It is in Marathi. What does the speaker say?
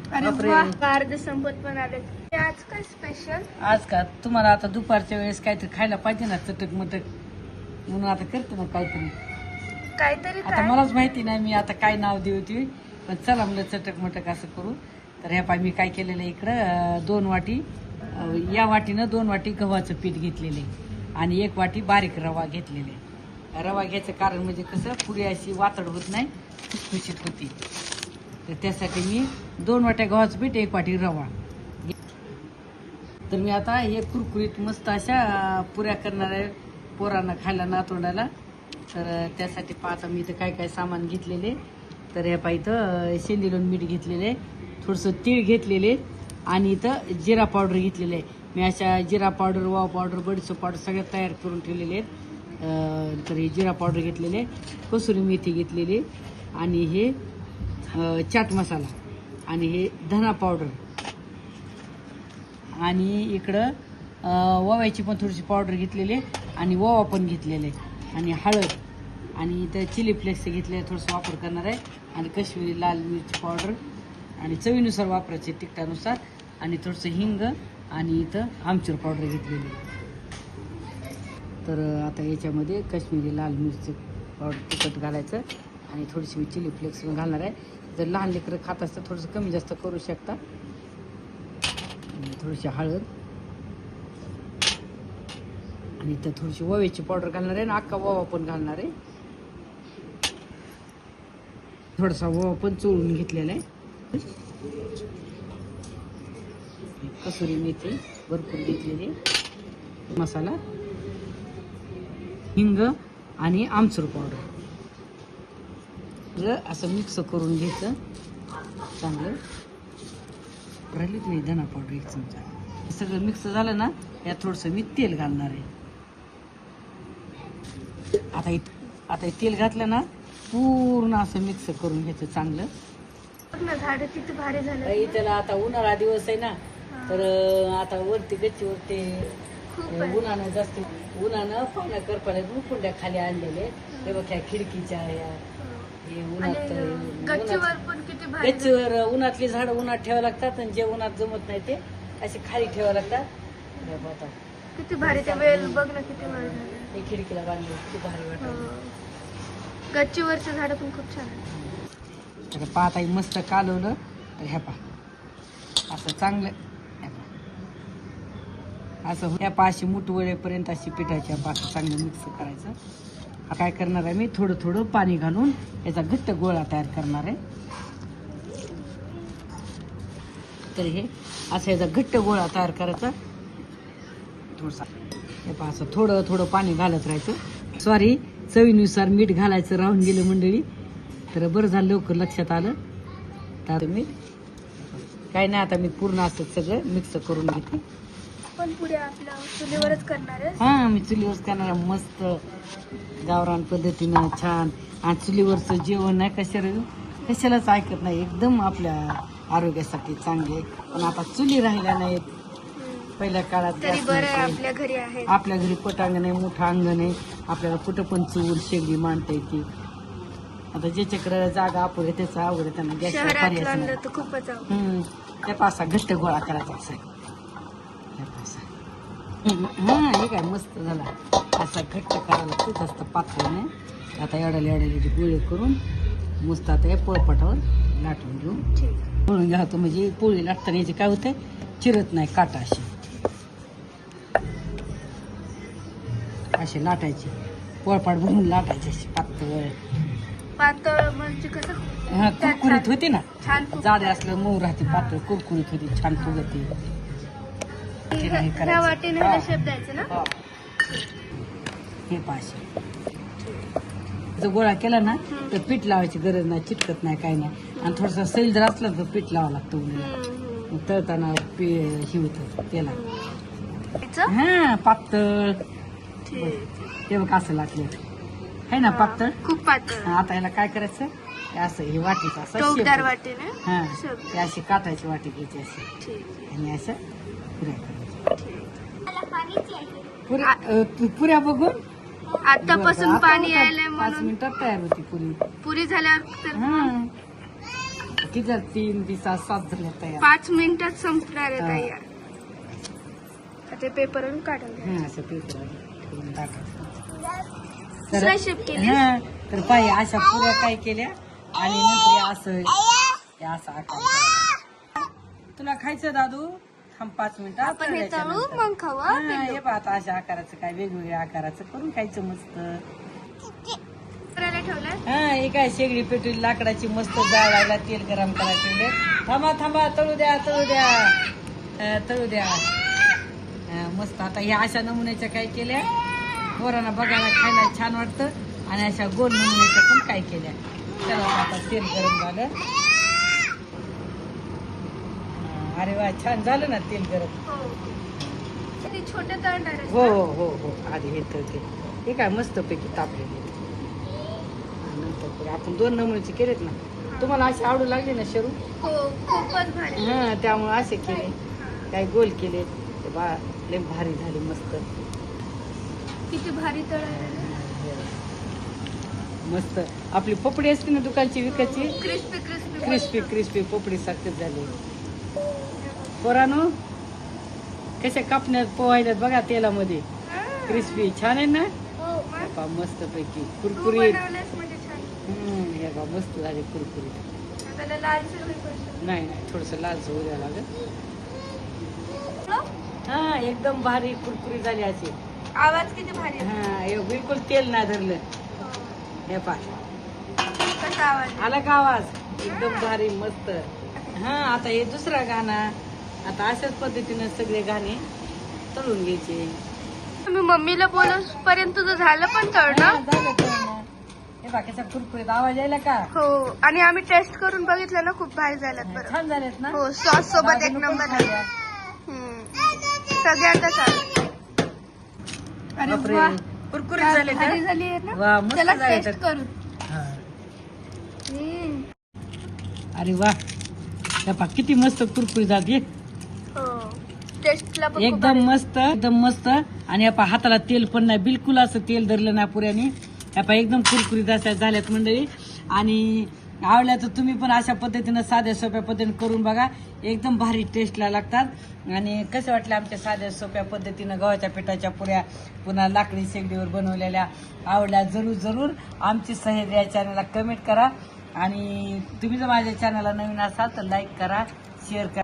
अरे बापरे. वाह, अर्ध संपत पण आले. आज काय स्पेशल? आज का तुम्हाला आता दुपारच्या वेळेस काहीतरी खायला पाहिजे ना, चटक मटक, म्हणून आता करते ना काहीतरी. काहीतरी आता काय? मलाच माहिती नाही मी आता काय नाव देऊ ती, पण चला म्हणलं चटक मटक असं करू. तर ह्या पाय मी काय केलेलं आहे इकडं, 2 वाटी या वाटीनं 2 वाटी गव्हाचं पीठ घेतलेले आणि 1 वाटी बारीक रवा घेतलेले. रवा घ्यायचं कारण म्हणजे कसं पुरी अशी वातड होत नाही, खुसखुशीत होती. तर त्यासाठी मी 2 वाट्या गव्हाचं पीठ 1 वाटी रवा. तर मी आता हे कुरकुरीत मस्त अशा पुऱ्या करणार आहे पोरांना खायला, नातवंडाला. तर त्यासाठी पाहता मी इथं काय काय सामान घेतलेले. तर ह्या पा इथं शेंदीलोण मीठ घेतलेले, थोडंसं तीळ घेतलेले आणि इथं जिरा पावडर घेतलेले आहे. मी अशा जिरा पावडर, वाव पावडर, बडीशेप पावडर सगळ्या तयार करून ठेवलेले आहेत. तर हे जिरा पावडर घेतलेले, कसुरी मेथी घेतलेली आणि हे चाट मसाला आणि हे धना पावडर आणि इकडं ओव्याची पण थोडीशी पावडर घेतलेली आणि ओवा पण घेतलेले आणि हळद आणि इथं चिली फ्लेक्स घेतले, थोडंसं वापर करणार आहे आणि काश्मीरी लाल मिरची पावडर आणि चवीनुसार वापरायचे, तिखटानुसार आणि थोडंसं हिंग आणि इथं आमचूर पावडर घेतलेली. तर आता याच्यामध्ये काश्मीरी लाल मिरची पावडर तिखट घालायचं आणि थोडीशी चिली फ्लेक्स घालणार आहे. जर लहान लेकरं खात असतं थोडंसं कमी जास्त करू शकता. थोडीशी हळद आणि इथं थोडीशी ओव्याची पावडर घालणार आहे आणि अख्खा ओवा पण घालणार आहे. थोडासा ओवा पण चोळून घेतलेला आहे. कसुरी मेथी भरपूर घेतलेली, मसाला, हिंग आणि आमचूर पावडर असं मिक्स करून घ्यायचं चांगलं. राहिलीच नाही धना पावडर 1 चमचा. सगळं मिक्स झालं ना, यात थोडंसं मी तेल घालणार आहे. आता हे तेल घातलं ना, पूर्ण असं मिक्स करून घ्यायचं चांगलं. झाड किती भारी झालं. त्याला आता उन्हाळा दिवस आहे ना, तर आता वरती गच्चीवर ते उन्हानं जास्त उन्हानं पाण्या करपाला कुंड्या खाली आणलेले. हे बघ ह्या खिडकीच्या ह्या हे उन्हात गच्चीवर पण किती भारी. गच्चीवर उन्हातली झाडं उन्हात ठेवावं लागतात आणि जे उन्हात जमत नाही ते असे खाली ठेवावं लागतात. किती भारी ते वेल बघ ना, किती भारी झालं. हे खिडकीला बांधले, किती भारी वाटत. गच्चीवरचे झाड पण खूप छान आहे. पाहता मस्त कालवलं तर ह्या पा असं चांगलं असं ह्या पाशी मुठवळेपर्यंत अशी पिठाची असं चांगलं मिक्स करायचं. काय करणार आहे मी, थोडं थोडं पाणी घालून याचा घट्ट गोळा तयार करणार आहे. तर हे असं याचा घट्ट गोळा तयार करायचा. थोडसा हे पहा असं थोडं थोडं पाणी घालत राहायचं. सॉरी, चवीनुसार मीठ घालायचं राहून गेलं मंडळी. तर बरं झालं लवकर लक्षात आलं. तर मी काय नाही, आता मी पूर्ण असं सगळं मिक्स करून घेते. पण पुढे आपल्या चुलीवरच करणार आहे. हां, मी चुलीवरच करणार आहे. मस्त गावरान पद्धतीनं छान. आणि चुलीवरचं जेवण नाही कशालाच ऐकत नाही, एकदम आपल्या आरोग्यासाठी चांगले. पण आता चुली राहिल्या नाहीत. पहिल्या काळात तरी बरं आहे आपल्या घरी आहे. आपल्या घरी पटांगण आहे, मोठं अंगण आहे, आपल्याला कुठं पण चूल शेगडी मांडता येते. आता ज्याच्याकडे जागा अपुरी त्याचं आवड आहे, त्यांना गॅसचा पर्याय नाही. तर खूपच त्या पासा घट्ट गोळा करायचा असा हे काय मस्त झाला. असा घट्ट करायला खूप असतं पातळ नाही. आता एवढ्याची गोळी करून मस्त आता या पोळपाटावर लाटून घेऊन पोळून घ्या. म्हणजे पोळी लाटताना याची काय होतंय, चिरत नाही काटा. अशी लाटायची, पोळपाट भरून लाटायची अशी पातळ म्हणजे कसं. हा, कुरकुरीत होती ना. छान जाडे असलं मऊ राहते, पातळ कुरकुरीत होती, छान फुगती. ह्या वाटीने ह्याला शेप द्यायचं ना. हे पाशी जर गोळा केला ना तर पीठ लावायची गरज नाही, चिटकत नाही, काही नाही. आणि थोडासा सैल जर असला तर पीठ लावावं लागतं उन्हाळ्यात. मग तळताना हे होतं त्याला. हा, पातळ ते बघ असं लागलं आहे ना, पातळ, खूप पातळ. आता याला काय करायचं, असं हे वाटीचं असं वाटीने हा ते अशी काटायची वाटी घ्यायची अशी आणि असं पुऱ्या बघून आतापासून पाणी यायलंय 5 मिनिटात तयार होती पुरी. पुरी झाल्यावर किती झालं? 3 दिवसात 7 झाले तयार. 5 मिनिटात संपणार आहे हा. तयार. ते पेपरवरून काढून हा, असं पेपर ठेवून टाकायचं. दुसरा शेप केली. हा, तर पाय अशा पुऱ्या काय केल्या आणि नंतर हे असं आकार केला. तुला खायचं दादू? थांब 5 मिनिटं आपण हे तळू मग खाऊ. हे पहा आता अशा आकाराचं काय वेगवेगळ्या आकाराचं करून खायचं मस्त. करायला ठेवलं. हा, हे काय शेगडी पेटवली लाकडाची मस्त जाळायला तेल गरम करायला ठेवले. थांबा तळू द्या. मस्त. आता ह्या अशा नमुन्याच्या काय केल्या पोरांना बघायला खायला छान वाटतं आणि अशा गोल नमुन्याच्या पण काय केल्या. चला आता तेल गरम झालं. अरे वा, छान झालं ना तेल गरम. किती छोटे तळणार आहे. हो आधी हे तळते. हे काय मस्त पैकी तापलेले. नंतर आपण 2 नमुन्याचे केलेत ना. तुम्हाला असे आवडू लागले ना शरू? हो, खूपच भारी. हा, त्यामुळे असे केले. काय गोल केले ते बा लय भारी झाले मस्त. किती भारी तळायला. मस्त. आपली पोपडी असते ना दुकानची विकायची, क्रिस्पी क्रिस्पी पोपडी सारखीच झाली. पोरानो कशा कापण्यात पोहायल्यात बघा तेलामध्ये. क्रिस्पी छान आहे ना. बा मस्त पैकी कुरकुरीत. हे बा मस्त झाले कुरकुरीत. नाही थोडस लाल होऊ द्यावं लागेल. हा, एकदम भारी कुरकुरी झाली अशी. आवाज किती भारी. हा, हे बिलकुल तेल नाही धरलं. हे पा कसा आवाज. आला का आवाज? एकदम भारी मस्त. हा, आता हे दुसरा गाणं. आता अशाच पद्धतीने सगळे गाणे तळून घ्यायचे. तुम्ही मम्मीला बोलूपर्यंत तुझं झालं पण तळणं. झालं तळणं. हे बा कसा कुरकुरीत आवाज यायला का? हो, आणि आम्ही टेस्ट करून बघितलं ना, खूप भारी झाल्यात. बरं, छान झालेत ना. हो, सॉस सोबत एक नंबर झाला. सगळ्यांना चालेल. अरे बापरे, वा, कुरकुरीत झाले भारी झाली आहे ना. वा, मस्त चला झाले टेस्ट करू. हा. अरे वा, हे पहा किती मस्त कुरकुरीत झाली. हो, टेस्टला पण खूप एकदम भारी. एकदम मस्त. आणि या पहा हाताला तेल पण नाही, बिलकुल असं तेल धरलं नाही पुऱ्याने. या पहा एकदम कुरकुरीत अशा झाल्यात मंडळी. आणि आवडल्या तर तुम्ही पण अशा पद्धतीनं साध्या सोप्या पद्धतीने करून बघा. एकदम भारी टेस्टला लागतात. आणि कसं वाटलं आमच्या साध्या सोप्या पद्धतीनं गव्हाच्या पिठाच्या पुऱ्या, पुन्हा लाकडी शेगडीवर बनवलेल्या, आवडल्या जरूर आमची सह्याद्री या चॅनलला कमेंट करा. आणि तुम्ही जर माझ्या चॅनलला नवीन असाल तर लाईक करा, शेअर करा.